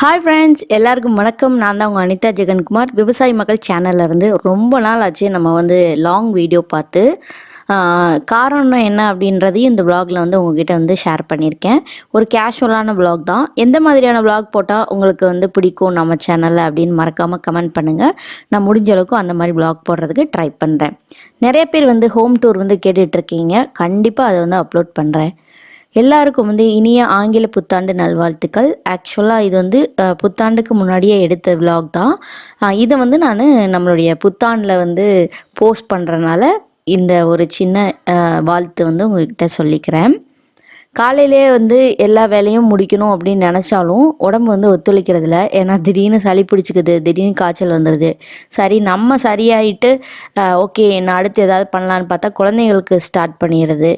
Hi friends, எல்லாருக்கும் வணக்கம். நான் தான் உங்கள் அனிதா ஜெகன்குமார். விவசாயி மகள் சேனல்ல இருந்து ரொம்ப நாள் ஆச்சு நம்ம லாங் வீடியோ பார்த்து. காரணம் என்ன அப்படின்றதையும் இந்த vlogல உங்ககிட்ட ஷேர் பண்ணியிருக்கேன். ஒரு கேஷுவலான vlog தான். எந்த மாதிரியான vlog போட்டால் உங்களுக்கு பிடிக்கும் நம்ம சேனலில் அப்படின்னு மறக்காமல் கமெண்ட் பண்ணுங்கள். நான் முடிஞ்ச அளவுக்கு அந்த மாதிரி vlog போடுறதுக்கு ட்ரை பண்ணுறேன். நிறைய பேர் ஹோம் டூர் கேட்டுட்ருக்கீங்க. கண்டிப்பாக அதை அப்லோட் பண்ணுறேன். எல்லாருக்கும் இனிய ஆங்கில புத்தாண்டு நல்வாழ்த்துக்கள். ஆக்சுவலாக இது புத்தாண்டுக்கு முன்னாடியே எடுத்த விலாக் தான். இதை நான் நம்மளுடைய புத்தாண்டில் போஸ்ட் பண்ணுறனால இந்த ஒரு சின்ன வாழ்த்து உங்கள்கிட்ட சொல்லிக்கிறேன். காலையிலே எல்லா வேலையும் முடிக்கணும் அப்படின்னு நினச்சாலும் உடம்பு ஒத்துழைக்கிறதில்ல. ஏன்னா திடீர்னு சளி பிடிச்சிக்குது, திடீர்னு காய்ச்சல் வந்துடுது. சரி, நம்ம சரியாயிட்டு ஓகே நான் அடுத்து ஏதாவது பண்ணலான்னு பார்த்தா குழந்தைங்களுக்கு ஸ்டார்ட் பண்ணிடுறது.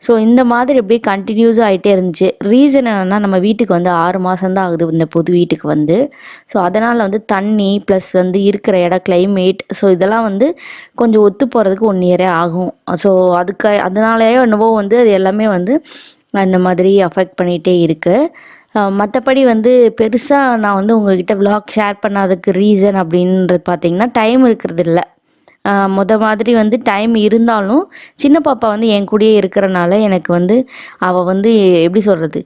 ஸோ இந்த மாதிரி அப்படியே கண்டினியூஸாக ஆகிட்டே இருந்துச்சு. ரீசன் என்னென்னா, நம்ம வீட்டுக்கு 6 மாதம்தான் ஆகுது இந்த புது வீட்டுக்கு. ஸோ அதனால் தண்ணி ப்ளஸ் இருக்கிற இடம் கிளைமேட், ஸோ இதெல்லாம் கொஞ்சம் ஒத்து போகிறதுக்கு 1 இயரே ஆகும். ஸோ அதனாலேயோ என்னவோ அது எல்லாமே அந்த மாதிரி அஃபெக்ட் பண்ணிகிட்டே இருக்குது. மற்றபடி பெருசாக நான் உங்கள்கிட்ட விலாக் ஷேர் பண்ணாததுக்கு ரீசன் அப்படின்றது பார்த்திங்கன்னா, டைம் இருக்கிறது இல்லை. மாதிரி டைம் இருந்தாலும் சின்ன பாப்பா என் கூடயே இருக்கிறனால எனக்கு அவள் எப்படி சொல்கிறது,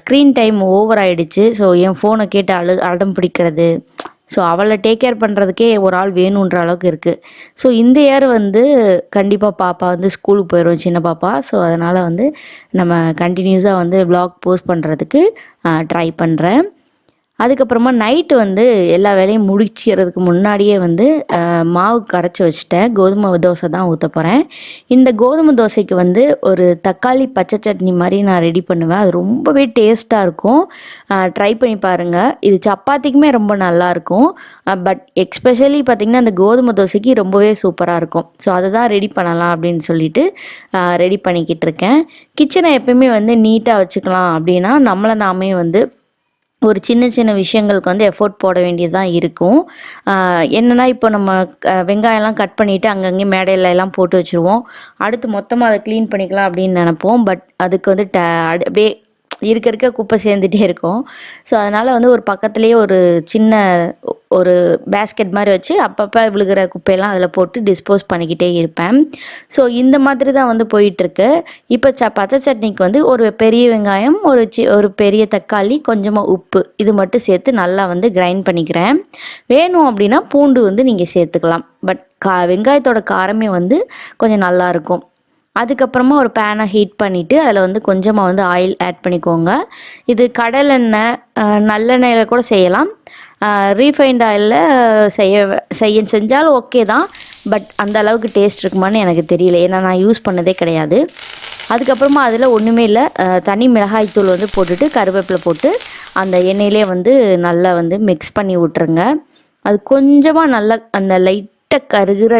ஸ்க்ரீன் டைம் ஓவர் ஆகிடுச்சு. ஸோ என் ஃபோனை கேட்டு அடம் பிடிக்கிறது. ஸோ அவளை டேக் கேர் பண்ணுறதுக்கே ஒரு ஆள் வேணுன்ற அளவுக்கு இருக்குது. ஸோ இந்த இயர் கண்டிப்பாக பாப்பா ஸ்கூலுக்கு போயிடும், சின்ன பாப்பா. ஸோ அதனால் நம்ம கண்டினியூஸாக vlog போஸ்ட் பண்ணுறதுக்கு ட்ரை பண்ணுறேன். அதுக்கப்புறமா நைட்டு எல்லா வேலையும் முடிக்கிறதுக்கு முன்னாடியே மாவு கரைச்சி வச்சுட்டேன். கோதுமை தோசை தான் ஊற்ற போகிறேன். இந்த கோதுமை தோசைக்கு ஒரு தக்காளி பச்சை சட்னி மாதிரி நான் ரெடி பண்ணுவேன். அது ரொம்பவே டேஸ்ட்டாக இருக்கும். ட்ரை பண்ணி பாருங்கள். இது சப்பாத்திக்குமே ரொம்ப நல்லாயிருக்கும். பட் எக்ஸ்பெஷலி பார்த்திங்கன்னா அந்த கோதுமை தோசைக்கு ரொம்பவே சூப்பராக இருக்கும். ஸோ அதை தான் ரெடி பண்ணலாம் அப்படின்னு சொல்லிட்டு ரெடி பண்ணிக்கிட்டு இருக்கேன். கிச்சனை எப்பயுமே நீட்டாக வச்சுக்கலாம் அப்படின்னா நம்மளை நாமே ஒரு சின்ன சின்ன விஷயங்களுக்கு எஃபோர்ட் போட வேண்டியதாக இருக்கும். என்னென்னா, இப்போ நம்ம வெங்காயம்லாம் கட் பண்ணிவிட்டு அங்கங்கே மேடையிலலாம் போட்டு வச்சுருவோம். அடுத்து மொத்தமாக அதை க்ளீன் பண்ணிக்கலாம் அப்படின்னு நினப்போம். பட் அதுக்கு அப்படியே இருக்க குப்பை சேர்ந்துட்டே இருக்கும். ஸோ அதனால் ஒரு பக்கத்துலேயே ஒரு சின்ன ஒரு பேஸ்கெட் மாதிரி வச்சு அப்பப்போ விழுகிற குப்பையெல்லாம் அதில் போட்டு டிஸ்போஸ் பண்ணிக்கிட்டே இருப்பேன். ஸோ இந்த மாதிரி தான் போயிட்டுருக்கு. இப்போ பச்சை சட்னிக்கு ஒரு பெரிய வெங்காயம், ஒரு பெரிய தக்காளி, கொஞ்சமாக உப்பு, இது மட்டும் சேர்த்து நல்லா கிரைண்ட் பண்ணிக்கிறேன். வேணும் அப்படின்னா பூண்டு நீங்கள் சேர்த்துக்கலாம். பட் வெங்காயத்தோட காரமே கொஞ்சம் நல்லாயிருக்கும். அதுக்கப்புறமா ஒரு பேனை ஹீட் பண்ணிவிட்டு அதில் கொஞ்சமாக ஆயில் ஆட் பண்ணிக்கோங்க. இது கடலெண்ணெய், நல்லெண்ணெயில் கூட செய்யலாம். ரீஃபைண்ட் ஆயிலில் செஞ்சாலும் ஓகே தான். பட் அந்த அளவுக்கு டேஸ்ட் இருக்குமான்னு எனக்கு தெரியல, ஏன்னா நான் யூஸ் பண்ணதே கிடையாது. அதுக்கப்புறமா அதில் ஒன்றுமே இல்லை, தனி மிளகாய்த்தூள் போட்டுட்டு கருவேப்பிலை போட்டு அந்த எண்ணெயிலே நல்லா மிக்ஸ் பண்ணி விட்டுருங்க. அது கொஞ்சமாக நல்லா அந்த லைட்டாக கருகிற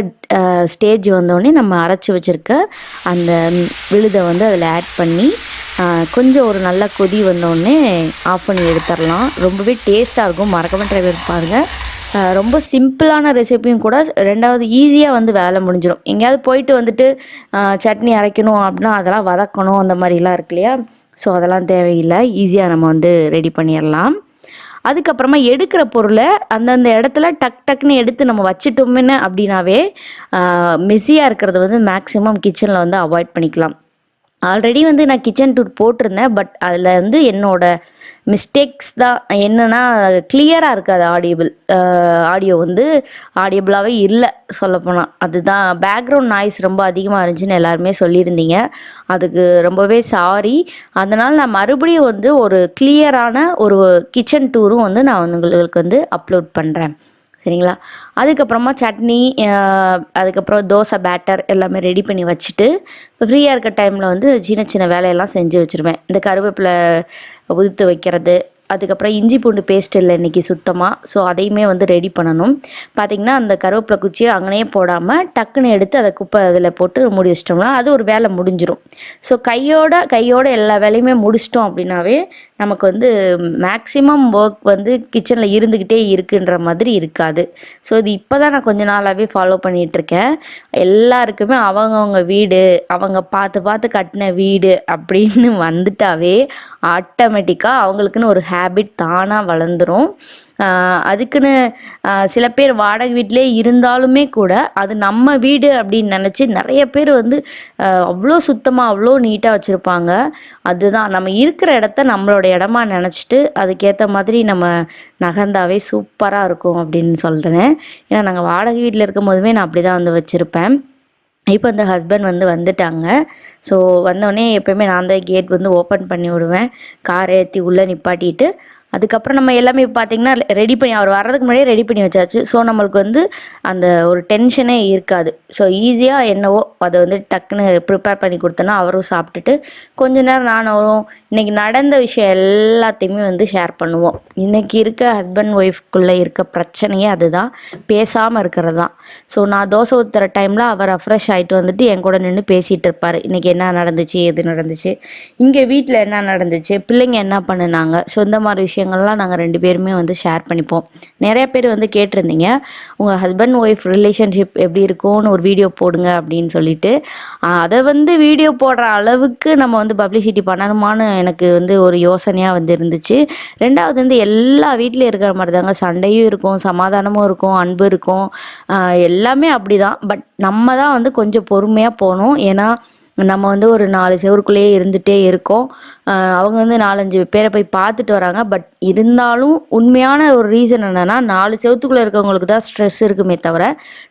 ஸ்டேஜ் வந்தோடனே நம்ம அரைச்சி வச்சுருக்க அந்த விழுதை அதில் ஆட் பண்ணி கொஞ்சம் ஒரு நல்ல கொதி வந்தோடனே ஆஃப் பண்ணி எடுத்துடலாம். ரொம்பவே டேஸ்ட்டாக இருக்கும். மறக்காமல் ட்ரை பண்ணி பாருங்கள். ரொம்ப சிம்பிளான ரெசிபியும் கூட. ரெண்டாவது ஈஸியாக வேலை முடிஞ்சிடும். எங்கேயாவது போயிட்டு சட்னி அரைக்கணும் அப்படின்னா அதெல்லாம் வதக்கணும், அந்த மாதிரிலாம் இருக்கு இல்லையா. ஸோ அதெல்லாம் தேவையில்லை, ஈஸியாக நம்ம ரெடி பண்ணிடலாம். அதுக்கப்புறமா எடுக்கிற பொருளை அந்தந்த இடத்துல டக்குன்னு எடுத்து நம்ம வச்சிட்டோம்னு அப்படின்னாவே மெஸ்ஸியாக இருக்கிறது மேக்ஸிமம் கிச்சனில் அவாய்ட் பண்ணிக்கலாம். ஆல்ரெடி நான் கிச்சன் டூர் போட்டிருந்தேன். பட் அதில் என்னோட மிஸ்டேக்ஸ் தான். என்னென்னா, கிளியராக இருக்காது ஆடியோ ஆடியபிளாகவே இல்லை சொல்லப்போனால். அதுதான் பேக்ரவுண்ட் நாய்ஸ் ரொம்ப அதிகமாக இருந்துச்சுன்னு எல்லாருமே சொல்லியிருந்தீங்க. அதுக்கு ரொம்பவே சாரி. அதனால் நான் மறுபடியும் ஒரு கிளியரான ஒரு கிச்சன் டூரும் நான் உங்களுக்கு அப்லோட் பண்ணுறேன், சரிங்களா. அதுக்கப்புறமா சட்னி, அதுக்கப்புறம் தோசை பேட்டர் எல்லாமே ரெடி பண்ணி வச்சுட்டு ஃப்ரீயாக இருக்க டைமில் சின்ன சின்ன வேலையெல்லாம் செஞ்சு வச்சுருவேன். இந்த கருவேப்பிலை உதுத்து வைக்கிறது, அதுக்கப்புறம் இஞ்சி பூண்டு பேஸ்ட் இல்லை இன்றைக்கி சுத்தமாக. ஸோ அதையுமே ரெடி பண்ணணும். பார்த்திங்கன்னா அந்த கருவேப்பிலை குச்சியை அங்கனையே போடாமல் டக்குன்னு எடுத்து அதை குப்பை அதில் போட்டு மூடி வச்சிட்டோம்னா அது ஒரு வேலை முடிஞ்சிடும். ஸோ கையோட எல்லா வேலையுமே முடிச்சிட்டோம் அப்படின்னாவே நமக்கு வந்து மேக்ஸிமம் ஒர்க் வந்து கிச்சனில் இருந்துக்கிட்டே இருக்குன்ற மாதிரி இருக்காது. ஸோ இது இப்போ தான் நான் கொஞ்ச நாளாகவே ஃபாலோ பண்ணிகிட்ருக்கேன். எல்லாருக்குமே அவங்கவுங்க வீடு, அவங்க பார்த்து பார்த்து கட்டின வீடு அப்படின்னு வந்துட்டாவே ஆட்டோமேட்டிக்காக அவங்களுக்குன்னு ஒரு ஹேபிட் தானாக வளர்ந்துரும். அதுக்குன்னு சில பேர் வாடகை வீட்டிலே இருந்தாலுமே கூட அது நம்ம வீடு அப்படின்னு நினச்சி நிறைய பேர் வந்து அவ்வளோ சுத்தமாக அவ்வளோ நீட்டாக வச்சுருப்பாங்க. அதுதான் நம்ம இருக்கிற இடத்த நம்மளோட இடமா நினச்சிட்டு அதுக்கேற்ற மாதிரி நம்ம நகர்ந்தாவே சூப்பராக இருக்கும் அப்படின்னு சொல்கிறேன். ஏன்னா நாங்கள் வாடகை வீட்டில் இருக்கும் போதுமே நான் அப்படி தான் வந்து வச்சுருப்பேன். இப்போ இந்த ஹஸ்பண்ட் வந்து வந்துட்டாங்க. ஸோ வந்தோடனே எப்போயுமே நான் தான் கேட் வந்து ஓப்பன் பண்ணி விடுவேன். காரை ஏற்றி உள்ளே நிப்பாட்டிட்டு அதுக்கப்புறம் நம்ம எல்லாமே பார்த்திங்கன்னா ரெடி பண்ணி அவர் வர்றதுக்கு முன்னாடியே ரெடி பண்ணி வச்சாச்சு. ஸோ நம்மளுக்கு வந்து அந்த ஒரு டென்ஷனே இருக்காது. ஸோ ஈஸியாக என்னவோ அதை வந்து டக்குன்னு ப்ரிப்பேர் பண்ணி கொடுத்தோன்னா அவரும் சாப்பிட்டுட்டு கொஞ்ச நேரம் நானும் இன்றைக்கி நடந்த விஷயம் எல்லாத்தையுமே வந்து ஷேர் பண்ணுவோம். இன்றைக்கி இருக்க ஹஸ்பண்ட் ஒய்ஃப்குள்ளே இருக்க பிரச்சனையே அதுதான், பேசாமல் இருக்கிறது தான். ஸோ நான் தோசை ஊற்றுற டைமில் அவர் ரெஃப்ரெஷ் ஆகிட்டு வந்துட்டு என் கூட நின்று பேசிகிட்டு இருப்பார். இன்றைக்கி என்ன நடந்துச்சு, எது நடந்துச்சு, இங்கே வீட்டில் என்ன நடந்துச்சு, பிள்ளைங்க என்ன பண்ணினாங்க. ஸோ இந்த மாதிரி விஷயங்கள்லாம் நாங்கள் 2 பேருமே வந்து ஷேர் பண்ணிப்போம். நிறைய பேர் வந்து கேட்டிருந்தீங்க, உங்கள் ஹஸ்பண்ட் ஒய்ஃப் ரிலேஷன்ஷிப் எப்படி இருக்கும்னு ஒரு வீடியோ போடுங்க அப்படின்னு சொல்லிட்டு. அதை வந்து வீடியோ போடுற அளவுக்கு நம்ம வந்து பப்ளிசிட்டி பண்ணணுமான்னு எனக்கு வந்து ஒரு யோசனையாக வந்து இருந்துச்சு. 2வது வந்து எல்லா வீட்லேயும் இருக்கிற மாதிரி தாங்க, சண்டையும் இருக்கும், சமாதானமும் இருக்கும், அன்பு இருக்கும், எல்லாமே அப்படி தான். பட் நம்ம தான் வந்து கொஞ்சம் பொறுமையாக போகணும். ஏன்னா நம்ம வந்து ஒரு 4 செவருக்குள்ளேயே இருந்துகிட்டே இருக்கோம். அவங்க வந்து 4, 5 பேரை போய் பார்த்துட்டு வராங்க. பட் இருந்தாலும் உண்மையான ஒரு ரீசன் என்னென்னா 4 செவத்துக்குள்ளே இருக்கவங்களுக்கு தான் ஸ்ட்ரெஸ் இருக்குமே தவிர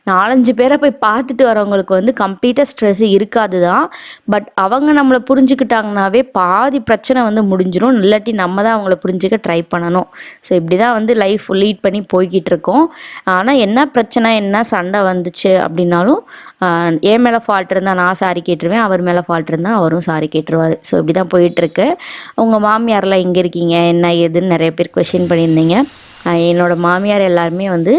4, 5 பேரை போய் பார்த்துட்டு வரவங்களுக்கு வந்து கம்ப்ளீட்டாக ஸ்ட்ரெஸ் இருக்காது தான். பட் அவங்க நம்மளை புரிஞ்சுக்கிட்டாங்கனாவே பாதி பிரச்சனை வந்து முடிஞ்சிடும். இல்லாட்டி நம்ம தான் அவங்கள புரிஞ்சுக்க ட்ரை பண்ணணும். ஸோ இப்படி தான் வந்து லைஃப் லீட் பண்ணி போய்கிட்டு இருக்கோம். ஆனால் என்ன பிரச்சனை, என்ன சண்டை வந்துச்சு அப்படின்னாலும் என் மேலே ஃபால்ட் இருந்தால் நான் சாரி கேட்டுருவேன், அவர் மேலே ஃபால்ட் இருந்தால் அவரும் சாரி கேட்டுருவார். ஸோ இப்படி தான் போயிட்டுருக்கு. உங்கள் மாமியாரெலாம் எங்கே இருக்கீங்க, என்ன ஏதுன்னு நிறைய பேர் கொஷின் பண்ணியிருந்தீங்க. என்னோடய மாமியார் எல்லாருமே வந்து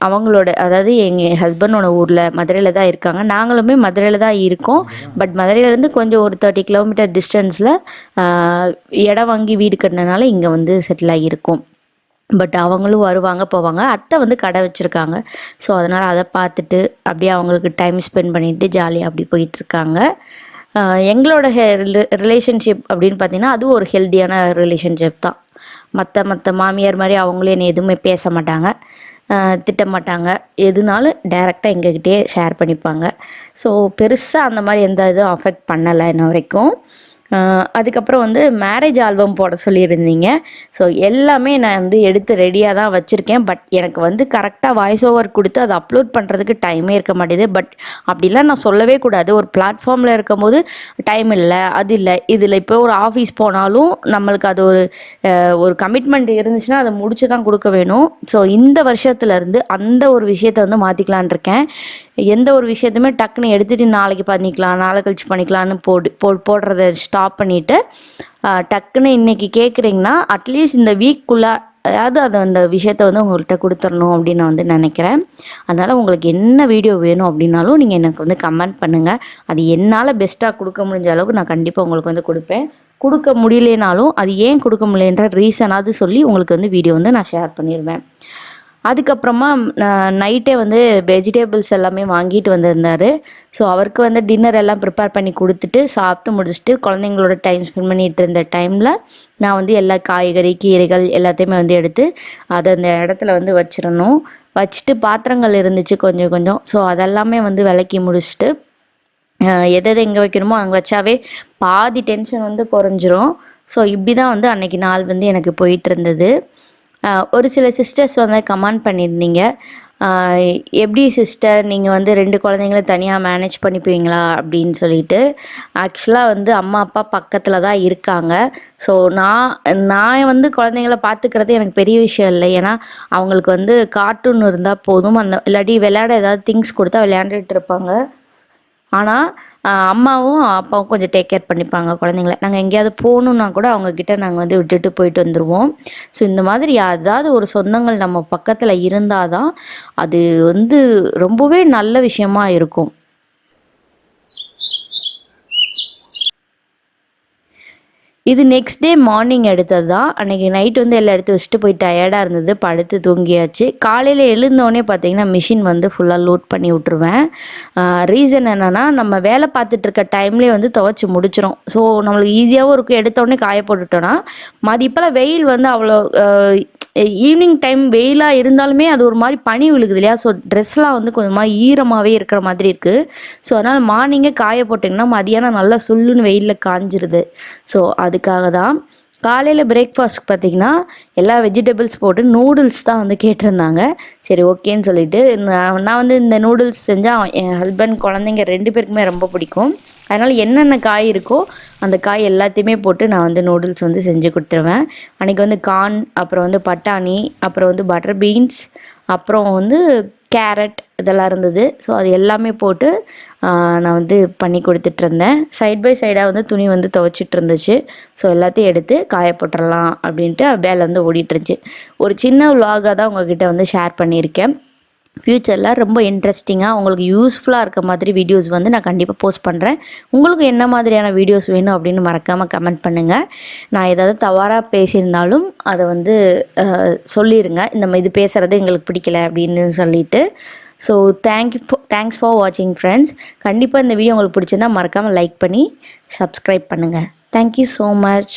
அவங்களோட, அதாவது எங்கள் ஹஸ்பண்டோட ஊரில் மதுரையில் தான் இருக்காங்க. நாங்களுமே மதுரையில் தான் இருக்கோம். பட் மதுரையிலேருந்து கொஞ்சம் ஒரு 30 கிலோமீட்டர் டிஸ்டன்ஸில் இடம் வாங்கி வீடு கட்டினதுனால இங்கே வந்து செட்டில் ஆகியிருக்கோம். பட் அவங்களும் வருவாங்க போவாங்க. அத்தை வந்து கடை வச்சுருக்காங்க. ஸோ அதனால் அதை பார்த்துட்டு அப்படியே அவங்களுக்கு டைம் ஸ்பெண்ட் பண்ணிவிட்டு ஜாலியாக அப்படி போயிட்டுருக்காங்க. எங்களோட ரிலேஷன்ஷிப் அப்படின்னு பார்த்திங்கன்னா அதுவும் ஒரு ஹெல்த்தியான ரிலேஷன்ஷிப் தான். மற்ற மாமியார் மாதிரி அவங்களும் என்னை எதுவுமே பேச மாட்டாங்க, திட்ட மாட்டாங்க. எதுனாலும் டைரெக்டாக எங்ககிட்டயே ஷேர் பண்ணிப்பாங்க. ஸோ பெருசாக அந்த மாதிரி எந்த இதுவும் அஃபெக்ட் பண்ணலை இன்ன வரைக்கும். அதுக்கப்புறம் வந்து மேரேஜ் ஆல்பம் போட சொல்லியிருந்தீங்க. ஸோ எல்லாமே நான் வந்து எடுத்து ரெடியாக தான் வச்சுருக்கேன். பட் எனக்கு வந்து கரெக்டாக வாய்ஸ் ஓவர் கொடுத்து அதை அப்லோட் பண்ணுறதுக்கு டைமே இருக்க மாட்டேது. பட் அப்படிலாம் நான் சொல்லவே கூடாது. ஒரு பிளாட்ஃபார்மில் இருக்கும்போது டைம் இல்லை, அது இல்லை, இதில் இப்போ ஒரு ஆஃபீஸ் போனாலும் நம்மளுக்கு அது ஒரு கமிட்மெண்ட் இருந்துச்சுன்னா அதை முடிச்சு தான் கொடுக்க வேணும். ஸோ இந்த வருஷத்துலேருந்து அந்த ஒரு விஷயத்தை வந்து மாற்றிக்கலான் இருக்கேன். எந்த ஒரு விஷயத்தையுமே டக்குன்னு எடுத்துகிட்டு நாளைக்கு பண்ணிக்கலாம், நாளை கழிச்சு பண்ணிக்கலான்னு போடுறத ஸ்டாப் பண்ணிவிட்டு டக்குன்னு இன்றைக்கி கேட்குறீங்கன்னா அட்லீஸ்ட் இந்த வீக்குள்ளே அதாவது அதை அந்த விஷயத்த வந்து உங்கள்கிட்ட கொடுத்துடணும் அப்படின்னு நான் வந்து நினைக்கிறேன். அதனால் உங்களுக்கு என்ன வீடியோ வேணும் அப்படின்னாலும் நீங்கள் எனக்கு வந்து கமெண்ட் பண்ணுங்கள். அது என்னால் பெஸ்ட்டாக கொடுக்க முடிஞ்ச அளவுக்கு நான் கண்டிப்பாக உங்களுக்கு வந்து கொடுப்பேன். கொடுக்க முடியலனாலும் அது ஏன் கொடுக்க முடியலன்ற ரீசனாவது சொல்லி உங்களுக்கு வந்து வீடியோ வந்து நான் ஷேர் பண்ணிடுவேன். அதுக்கப்புறமா நைட்டே வந்து வெஜிடேபிள்ஸ் எல்லாமே வாங்கிட்டு வந்திருந்தார். ஸோ அவருக்கு வந்து டின்னர் எல்லாம் ப்ரிப்பேர் பண்ணி கொடுத்துட்டு சாப்பிட்டு முடிச்சுட்டு குழந்தைங்களோட டைம் ஸ்பெண்ட் பண்ணிகிட்டு இருந்த டைமில் நான் வந்து எல்லா காய்கறி கீரைகள் எல்லாத்தையுமே வந்து எடுத்து அதை அந்த இடத்துல வந்து வச்சிடணும். வச்சுட்டு பாத்திரங்கள் இருந்துச்சு கொஞ்சம் கொஞ்சம். ஸோ அதெல்லாமே வந்து விளக்கி முடிச்சுட்டு எதை எங்கே வைக்கணுமோ அங்கே வச்சாவே பாதி டென்ஷன் வந்து குறைஞ்சிரும். ஸோ இப்படி தான் வந்து அன்றைக்கி நாள் வந்து எனக்கு போயிட்டு இருந்தது. ஒரு சில சிஸ்டர்ஸ் வந்து கமெண்ட் பண்ணியிருந்தீங்க, எப்படி சிஸ்டர் நீங்கள் வந்து 2 குழந்தைங்கள தனியாக மேனேஜ் பண்ணிப்பீங்களா அப்படின்னு சொல்லிட்டு. ஆக்சுவலாக வந்து அம்மா அப்பா பக்கத்தில் தான் இருக்காங்க. ஸோ நான் வந்து குழந்தைங்கள பார்த்துக்கிறது எனக்கு பெரிய விஷயம் இல்லை. ஏன்னா அவங்களுக்கு வந்து கார்ட்டூன் இருந்தால் போதும், அந்த இல்லாட்டி விளையாட ஏதாவது திங்ஸ் கொடுத்தா விளையாண்டுட்டு இருப்பாங்க. ஆனால் அம்மாவும் அப்பாவும் கொஞ்சம் டேக் கேர் பண்ணிப்பாங்க குழந்தைங்கள. நாங்கள் எங்கேயாவது போகணுன்னா கூட அவங்கக்கிட்ட நாங்கள் வந்து விட்டுட்டு போயிட்டு வந்துடுவோம். ஸோ இந்த மாதிரி ஏதாவது ஒரு சொந்தங்கள் நம்ம பக்கத்தில் இருந்தால் தான் அது வந்து ரொம்பவே நல்ல விஷயமா இருக்கும். இது நெக்ஸ்ட் டே மார்னிங் எடுத்தது தான். அன்றைக்கி நைட் வந்து எல்லாம் எடுத்து வச்சுட்டு போய் டயர்டாக இருந்தது, படுத்து தூங்கியாச்சு. காலையில் எழுந்தோடனே பார்த்தீங்கன்னா மிஷின் வந்து ஃபுல்லாக லோட் பண்ணி விட்ருவேன். ரீசன் என்னென்னா, நம்ம வேலை பார்த்துட்டு இருக்க டைம்லேயே வந்து துவைச்சி முடிச்சிடும். ஸோ நம்மளுக்கு ஈஸியாகவும் இருக்கும். எடுத்தோடனே காய போட்டுட்டோன்னா இப்போலாம் வெயில் வந்து அவ்வளோ ஈவினிங் டைம் வெயிலாக இருந்தாலுமே அது ஒரு மாதிரி பனி விழுகுது இல்லையா? ஸோ ட்ரெஸ்லாம் வந்து கொஞ்சமாக ஈரமாகவே இருக்கிற மாதிரி இருக்குது. ஸோ அதனால் மார்னிங்கே காய போட்டிங்கன்னா மதியானம் நல்லா சுள்ளுன்னு வெயிலில் காஞ்சிருது. ஸோ அதுக்காக தான். காலையில் பிரேக்ஃபாஸ்ட் பார்த்திங்கன்னா எல்லா வெஜிடபிள்ஸ் போட்டு நூடுல்ஸ் தான் வந்து கேட்டிருந்தாங்க. சரி ஓகேன்னு சொல்லிவிட்டு நான் வந்து இந்த நூடுல்ஸ் செஞ்சால் என் ஹஸ்பண்ட் குழந்தைங்க 2 பேருக்குமே ரொம்ப பிடிக்கும். அதனால் என்னென்ன காய் இருக்கோ அந்த காய் எல்லாத்தையுமே போட்டு நான் வந்து நூடுல்ஸ் வந்து செஞ்சு கொடுத்துருவேன். அன்றைக்கி வந்து கார்ன், அப்புறம் வந்து பட்டாணி, அப்புறம் வந்து பட்டர் பீன்ஸ், அப்புறம் வந்து கேரட் இதெல்லாம் இருந்தது. ஸோ அது எல்லாமே போட்டு நான் வந்து பண்ணி கொடுத்துட்ருந்தேன். சைட் பை சைடாக வந்து துணி வந்து துவைச்சிட்டு இருந்துச்சு. ஸோ எல்லாத்தையும் எடுத்து காய போட்டுடலாம் அப்படின்ட்டு வேலை வந்து ஓடிட்டுருந்துச்சு. ஒரு சின்ன விலாகாக தான் உங்கள்கிட்ட வந்து ஷேர் பண்ணியிருக்கேன். ஃப்யூச்சரில் ரொம்ப இன்ட்ரெஸ்டிங்காக உங்களுக்கு யூஸ்ஃபுல்லாக இருக்க மாதிரி வீடியோஸ் வந்து நான் கண்டிப்பாக போஸ்ட் பண்ணுறேன். உங்களுக்கு என்ன மாதிரியான வீடியோஸ் வேணும் அப்படின்னு மறக்காமல் கமெண்ட் பண்ணுங்கள். நான் ஏதாவது தவறாக பேசியிருந்தாலும் அதை வந்து சொல்லிடுங்க. இது பேசுகிறது எங்களுக்கு பிடிக்கல அப்படின்னு சொல்லிட்டு. ஸோ தேங்க்ஸ் ஃபார் வாட்சிங் ஃப்ரெண்ட்ஸ். கண்டிப்பாக இந்த வீடியோ உங்களுக்கு பிடிச்சிருந்தா மறக்காமல் லைக் பண்ணி சப்ஸ்கிரைப் பண்ணுங்கள். Thank you so much.